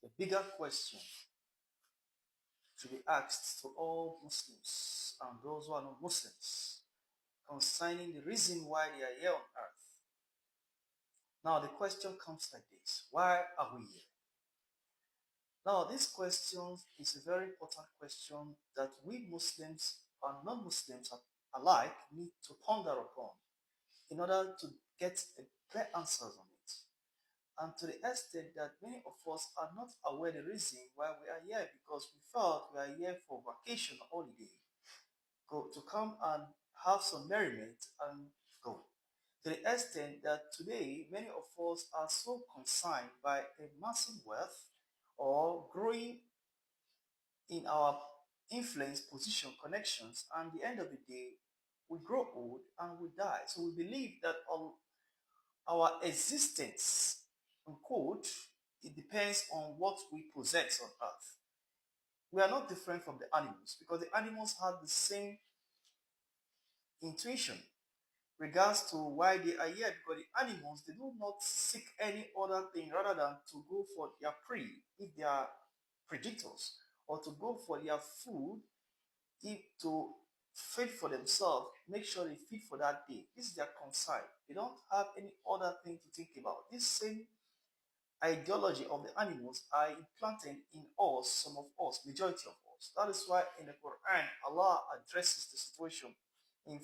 The bigger question to be asked to all Muslims and those who are not Muslims concerning the reason why they are here on earth. Now, the question comes like this: why are we here? Now, this question is a very important question that we Muslims and non Muslims alike need to ponder upon in order to get a clear answers on it. And to the extent that many of us are not aware the reason why we are here, because we felt we are here for vacation or holiday, go to come and have some merriment and go. To the extent that today many of us are so concerned by a massive wealth or growing in our influence, position, connections, and the end of the day, we grow old and we die. So we believe that our existence, unquote, it depends on what we possess on earth. We are not different from the animals because the animals have the same intuition regards to why they are here, because the animals, they do not seek any other thing rather than to go for their prey if they are predators, or to go for their food if to feed for themselves, make sure they feed for that day. This is their concern. They don't have any other thing to think about. This same ideology of the animals are implanted in us, some of us, majority of us. That is why in the Quran, Allah addresses the situation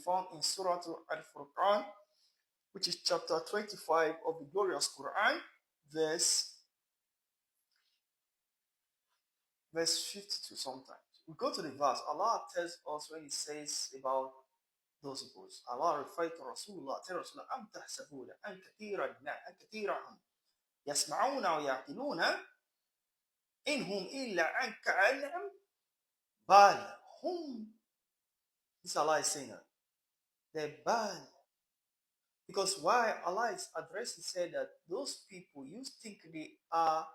found in Surah Al-Furqan, which is chapter 25 of the glorious Quran, verse, verse 52 sometimes. We go to the verse, Allah tells us when He says about those books. Allah referred to Rasulullah, tell Rasulullah, أم تحسبون أن كثيرا يسمعون ويعقلون إنهم إلا عن كأنهم بل هم. This Allah is saying that they're bad. Because why Allah is addressing, said that those people, you think they are,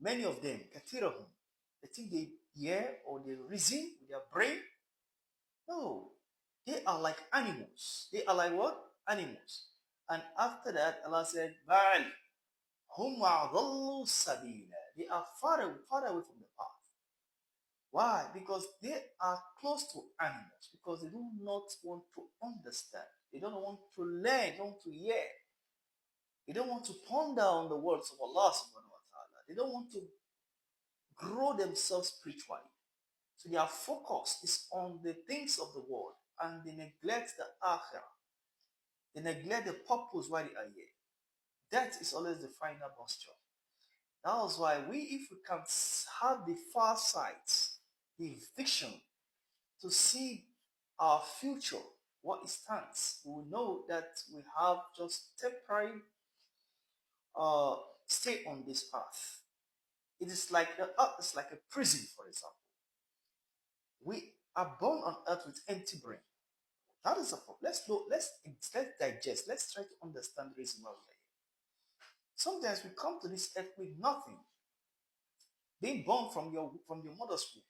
many of them, kathirahum, they think they hear or they reason with their brain. No, they are like animals. They are like what? Animals. And after that, Allah said, Ba'al, hum a'dallu sabila. They are far away from the path. Why? Because they are close to animals, because they do not want to understand. They don't want to learn, they don't want to hear. They don't want to ponder on the words of Allah subhanahu wa ta'ala. They don't want to grow themselves spiritually. So their focus is on the things of the world, and they neglect the akhirah. They neglect the purpose why they are here. That is always the final posture. That is why if we can have the far sight, the vision to see our future, what it stands, we will know that we have just temporary uh, stay on this earth. It is like the earth is like a prison, for example. We are born on earth with empty brain. That is a problem. Let's digest. Let's try to understand the reason why we are here. Sometimes we come to this earth with nothing. Being born from your mother's womb,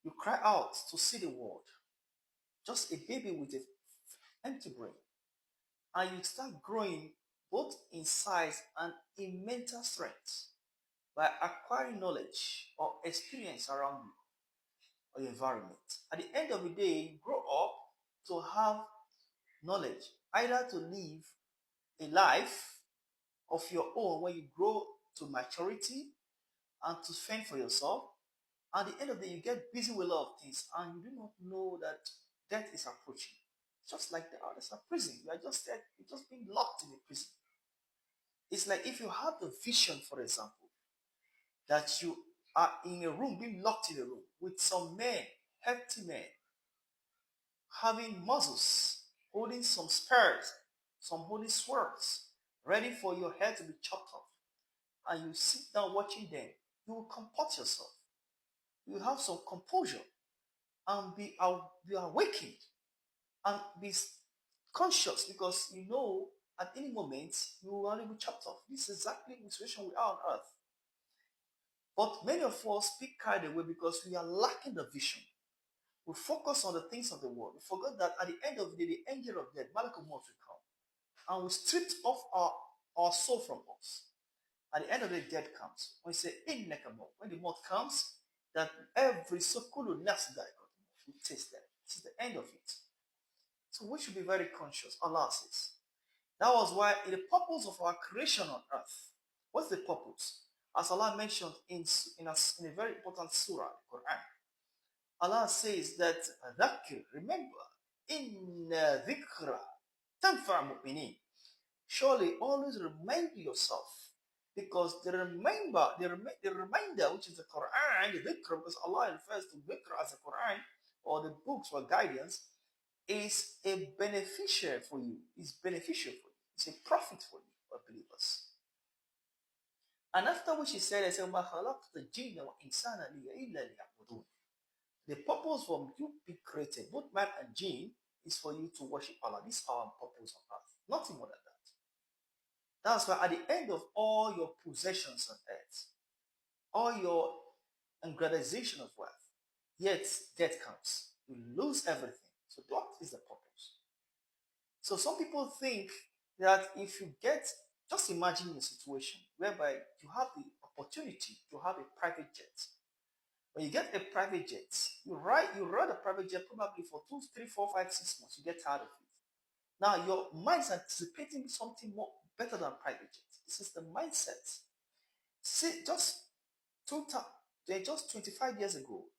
you cry out to see the world. Just a baby with an empty brain, and you start growing both in size and in mental strength by acquiring knowledge or experience around you or your environment. At the end of the day, you grow up to have knowledge, either to live a life of your own when you grow to maturity and to fend for yourself. At the end of the day, you get busy with a lot of things and you do not know that death is approaching. Just like the others are prison. You are just there, you're just being locked in a prison. It's like if you have the vision, for example, that you are in a room, being locked in a room with some men, hefty men, having muzzles, holding some spears, some holding swords, ready for your head to be chopped off, and you sit down watching them, you will comport yourself. You will have some composure and be awakened and be conscious, because you know at any moment you will only be chopped off. This is exactly the situation we are on earth. But many of us speak carried away because we are lacking the vision. We focus on the things of the world. We forgot that at the end of the day, the angel of death, Malak will come, and we stripped off our soul from us. At the end of the day, death comes. When you say innaka maut, when the mouth comes, that every sokulu nafs you taste that. This is the end of it. So we should be very conscious. Allah says. That was why in the purpose of our creation on earth. What's the purpose? As Allah mentioned in a very important surah, the Quran. Allah says that dhakir, remember, inna dhikra tanfa mu'minin. Surely always remind yourself, because the reminder, which is the Quran, the dhikr, because Allah refers to dhikr as the Quran or the books for guidance, is a beneficiary for you. It's beneficial for you. It's a profit for you, for believers. And after which he said, I said, "Ma khalaqta jinna wa insana illa liya'budun." The purpose for you being created, both man and jinn, is for you to worship Allah. This is our purpose on earth. Nothing more than that. That's why at the end of all your possessions on earth, all your aggrandization of wealth, yet death comes. You lose everything. So what is the purpose? So some people think that if you get, just imagine a situation whereby you have the opportunity to have a private jet. When you get a private jet, you ride a private jet probably for 2, 3, 4, 5, 6 months. You get tired of it. Now your mind is anticipating something more better than private jet. This is the mindset. See, just 25 years ago,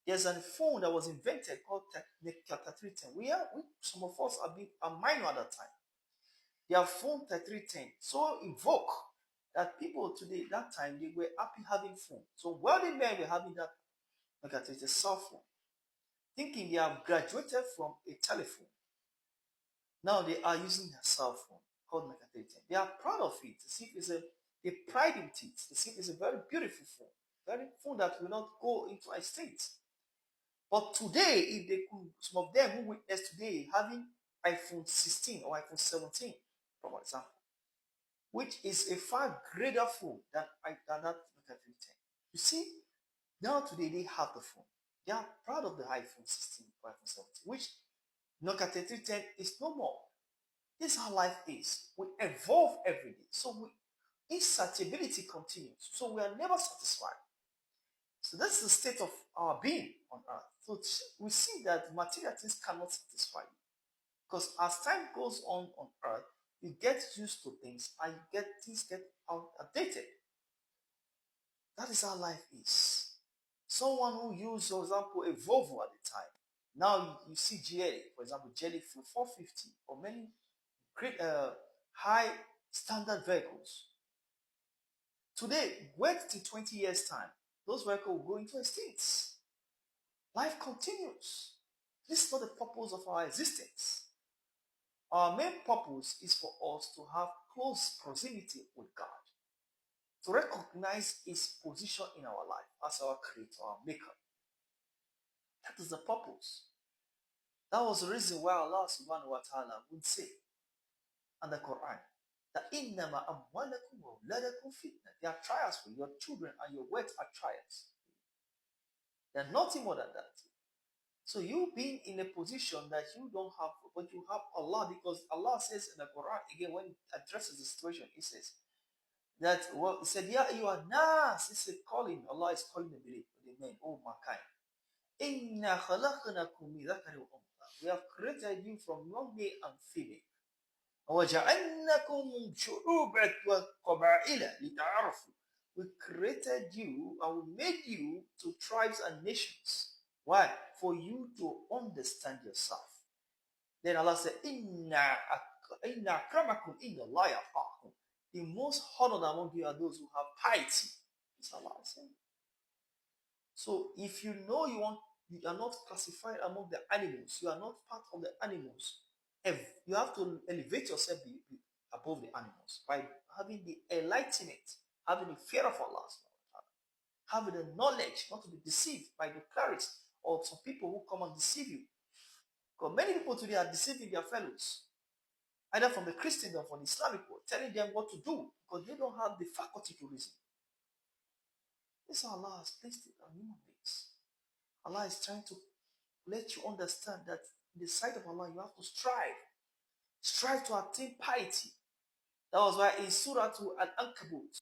there's a phone that was invented called Nokia 3310. Some of us are minor at that time. Their phone 3310 so evoke that people today, that time, they were happy having phone. So wealthy men were having that Nokia 3310 cell phone, thinking they have graduated from a telephone. Now they are using a cell phone called Nokia 3310. They are proud of it. They pride in it. They see it's a very beautiful phone, very phone that will not go into a state. But today, if they could, some of them who witness today having iPhone 16 or iPhone 17, for example, which is a far greater phone than that Nokia 310. You see, now today they have the phone. They are proud of the iPhone 16 or iPhone 17, which Nokia 310 is no more. This is how life is. We evolve every day. So insatiability continues. So we are never satisfied. So that's the state of our being on earth. So we see that material things cannot satisfy you. Because as time goes on earth, you get used to things and things get outdated. That is how life is. Someone who used, for example, a Volvo at the time. Now you see GLA, for example, GLA 450 or many great high standard vehicles. Today, wait till 20 years' time, those vehicles will go into extinct. Life continues. This is not the purpose of our existence. Our main purpose is for us to have close proximity with God, to recognize His position in our life as our Creator, our Maker. That is the purpose. That was the reason why Allah subhanahu wa ta'ala would say in the Quran that innama amwalakum wa awladakum fitna. They are trials for you. Your children and your wealth are trials. They are nothing more than that. So you being in a position that you don't have, but you have Allah, because Allah says in the Quran, again, when it addresses the situation, He says that, well, He said, Ya ayyuhan nas, He said, calling, Allah is calling the men, oh mankind. Inna khalaqnakum min dhakari wa untha. We have created you from young male and female. وَجَعَلْنَكُمْ شُعُوبًا وَقَبَائِلَ لِتَعَارَفُوا. We created you and we made you to tribes and nations. Why? For you to understand yourself. Then Allah said, Inna akramakum inna Allah ya'fakum. The most honored among you are those who have piety. That's Allah saying. So if you know you are not classified among the animals, you are not part of the animals, you have to elevate yourself above the animals by having the enlightenment, having the fear of Allah, having the knowledge not to be deceived by the clerics or some people who come and deceive you. Because many people today are deceiving their fellows, either from the Christian or from the Islamic world, telling them what to do because they don't have the faculty to reason. This is how Allah has placed it on human beings. Allah is trying to let you understand that in the sight of Allah, you have to strive to attain piety. That was why in Surah Al-Ankabut,